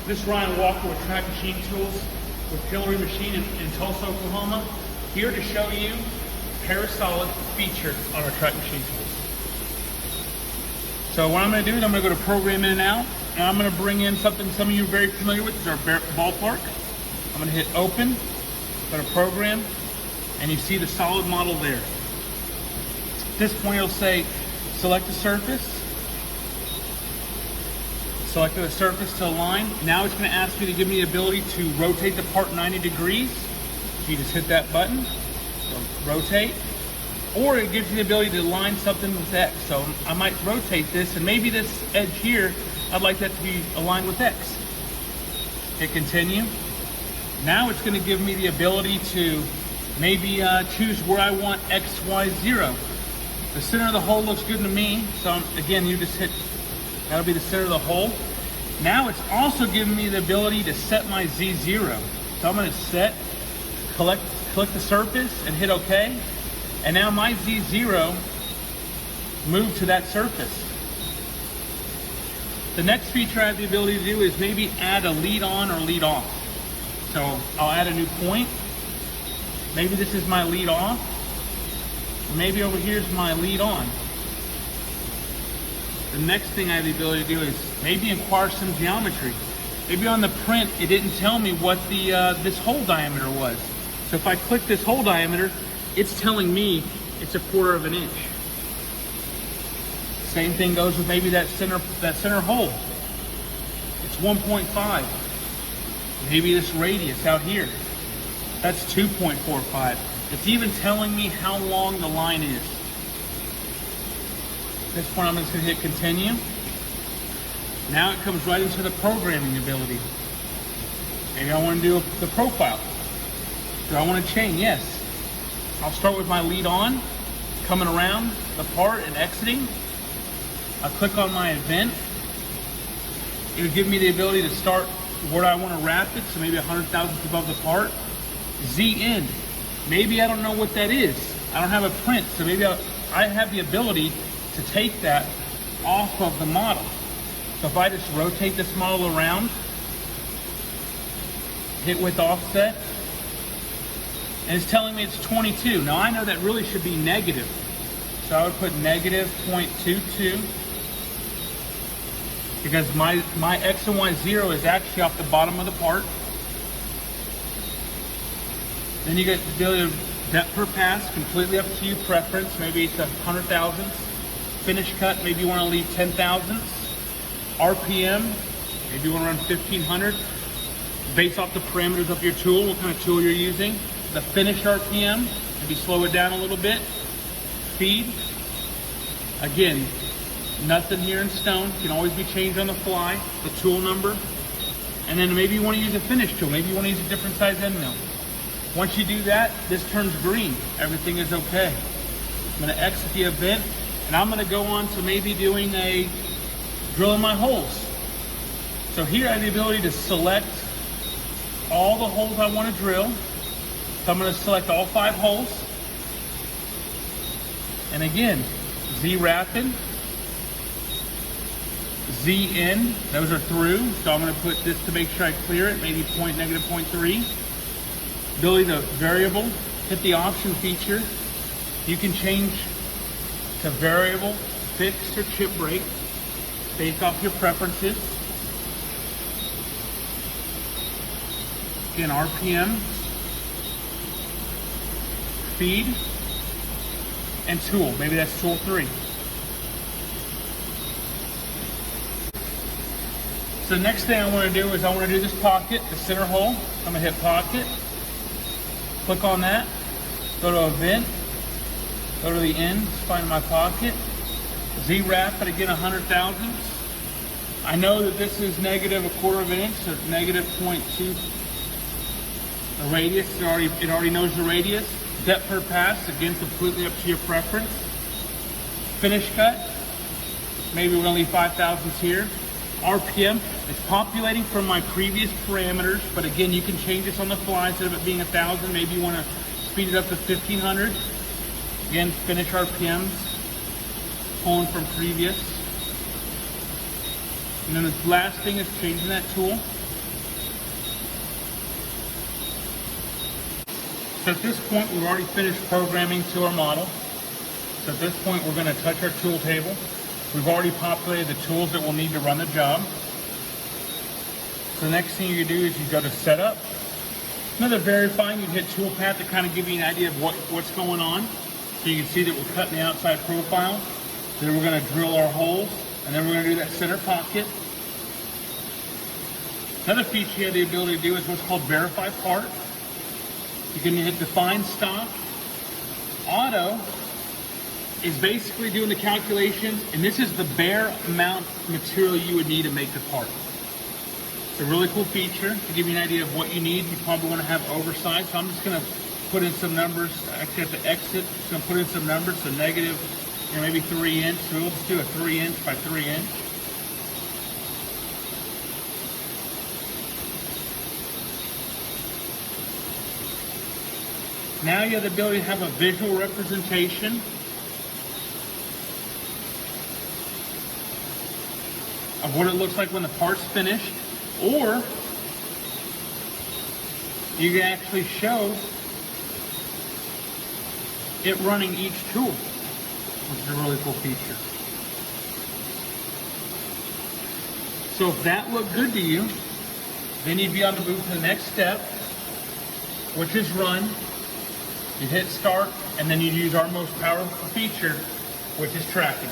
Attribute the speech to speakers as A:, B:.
A: This is Ryan Walker with Trak Machine Tools with Hillary Machine in Tulsa, Oklahoma. Here to show you Parasolid feature on our Trak Machine Tools. So what I'm going to do is I'm going to go to Program In and Out, and I'm going to bring in something some of you are very familiar with, is our ballpark. I'm going to hit Open, go to Program, and you see the solid model there. At this point it'll say select a surface. Selected a surface to align. Now it's going to ask me to give me the ability to rotate the part 90 degrees. So you just hit that button, so rotate. Or it gives you the ability to align something with X. So I might rotate this, and maybe this edge here, I'd like that to be aligned with X. Hit continue. Now it's going to give me the ability to maybe choose where I want X, Y, 0. The center of the hole looks good to me. So again, you just hit, that'll be the center of the hole. Now it's also giving me the ability to set my Z0. So I'm going to set, click the surface and hit OK. And now my Z0 moved to that surface. The next feature I have the ability to do is maybe add a lead on or lead off. So I'll add a new point. Maybe this is my lead off. Maybe over here is my lead on. The next thing I have the ability to do is maybe inquire some geometry. Maybe on the print it didn't tell me what the this hole diameter was. So if I click this hole diameter, it's telling me it's 1/4 inch. Same thing goes with maybe that center hole. It's 1.5. Maybe this radius out here, that's 2.45. It's even telling me how long the line is. At this point I'm just going to hit continue. Now it comes right into the programming ability. Maybe I want to do the profile. Do I want to chain? Yes. I'll start with my lead on, coming around the part and exiting. I'll click on my event. It would give me the ability to start where I want to wrap it, so maybe 100 thousandths above the part. Z end. Maybe I don't know what that is. I don't have a print, so maybe I have the ability to take that off of the model. So if I just rotate this model around, hit with offset, and it's telling me it's 22. Now I know that really should be negative. So I would put negative 0.22 because my X and Y 0 is actually off the bottom of the part. Then you get the ability of depth per pass, completely up to you, preference. Maybe it's 100 thousandths. Finish cut, maybe you want to leave 10 thousandths. RPM, maybe you want to run 1500. Based off the parameters of your tool, what kind of tool you're using. The finish RPM, maybe slow it down a little bit. Feed, again, nothing here in stone, can always be changed on the fly. The tool number, and then maybe you want to use a finish tool, maybe you want to use a different size end mill. Once you do that, this turns green, everything is okay. I'm going to exit the event, and I'm going to go on to maybe doing drilling my holes. So here I have the ability to select all the holes I want to drill. So I'm going to select all 5 holes. And again, Z rapid, Z in, those are through. So I'm going to put this to make sure I clear it, maybe negative 0.3. Ability to variable, hit the option feature. You can change to variable, fixed, or chip break based off your preferences. Again, RPM, feed, and tool. Maybe that's tool 3. So the next thing I want to do is I want to do this pocket, the center hole. I'm going to hit pocket, click on that, go to event, go to the end, find my pocket, Z wrap it again 100 thousandths. I know that this is negative 1/4 inch, so it's negative 0.2. The radius, it already knows the radius. Depth per pass, again, completely up to your preference. Finish cut, maybe we're gonna leave 5 thousandths here. RPM, it's populating from my previous parameters, but again, you can change this on the fly. Instead of it being 1,000, maybe you wanna speed it up to 1,500. Again, finish RPMs, pulling from previous. And then the last thing is changing that tool. So at this point, we've already finished programming to our model. So at this point, we're going to touch our tool table. We've already populated the tools that we'll need to run the job. So the next thing you do is you go to Setup. Another verifying, you hit Toolpath to kind of give you an idea of what's going on. So you can see that we're cutting the outside profile. Then we're going to drill our holes, and then we're going to do that center pocket. Another feature you have the ability to do is what's called Verify Part. You can hit Define Stock. Auto is basically doing the calculations, and this is the bare amount of material you would need to make the part. It's a really cool feature to give you an idea of what you need. You probably want to have oversized, so I'm just going to put in some numbers. I actually have to exit. Just going to put in some numbers, so negative, maybe 3 inch. So we'll just do a 3 inch by 3 inch. Now you have the ability to have a visual representation of what it looks like when the part's finished, or you can actually show it running each tool, which is a really cool feature. So if that looked good to you, then you'd be able to move to the next step, which is run. You hit start, and then you use our most powerful feature, which is tracking.